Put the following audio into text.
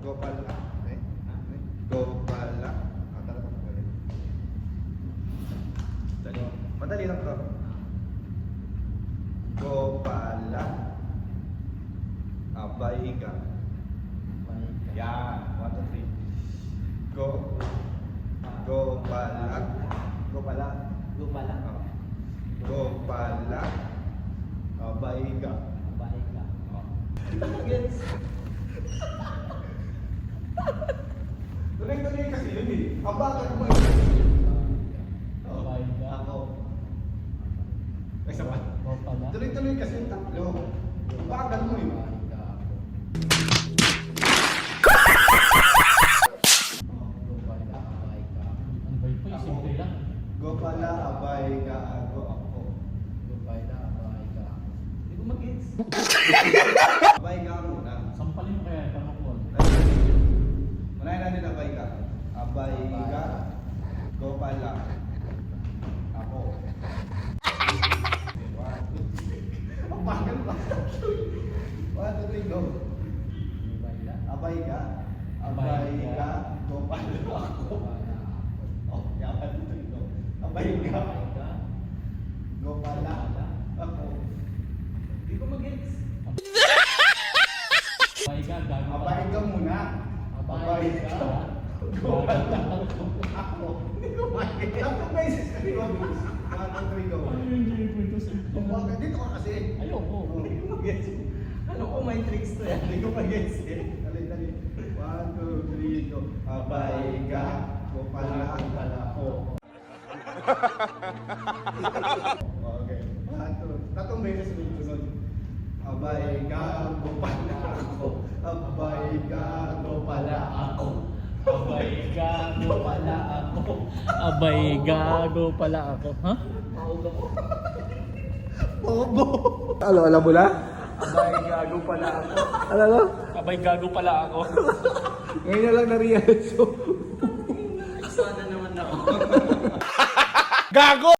Go pala. Okay? Go pala. Tara pa magaling. Dali. Madali lang to. Go pala. Abay ka. Yan. 1, 2, 3. Go. Go pala. Go pala. Go pala. Go pala. Abay ka. Abay ka. Gets? Tuloy-tuloy kasi yun eh. Abakan mo yun. Abay ka. Ako. Isa pa. Go pala. Tuloy-tuloy kasi yung tatlo. Abakan mo yun. Ang bay pa, simple lang. Go pala, abay ka, ako. Hindi ko mag-gets. Abay ka muna. Sampalin mo kaya ito makuha. Unahin natin abay ka. Abay ka. Go pala. Ako. Ang bagal pa. 1, 2, 3, go. Abay ka. Abay ka. Go pala ako. Oh, yaman dito ito. Abay ka. Go pala. Ako. Hindi ko mag-gets. Abay ka, gago. Abay ka muna. Abay ka. Go pala. Ako. Hindi ko makikita. Ako may sisari ko. 1, 2, 3, go. Bakit dito ka kasi? Ayoko. Hindi ko mag-gets. Ano ko may tricks to yan? Hindi ko mag-gets eh. Dali. 1, 2, 3, go. Abay ka. Go pala. Ako. Okay. 1, 2. Tatong beses sunod. Abay ka. Go pala ako. Abay ka. Go pala ako. Abay gago pala ako. Abay gago pala ako. Ha? Bobo. Alam mo na? Abay gago pala ako. Alam mo? Abay gago pala ako. Ngayon na lang na-realize ko. Sana naman ako. Gago!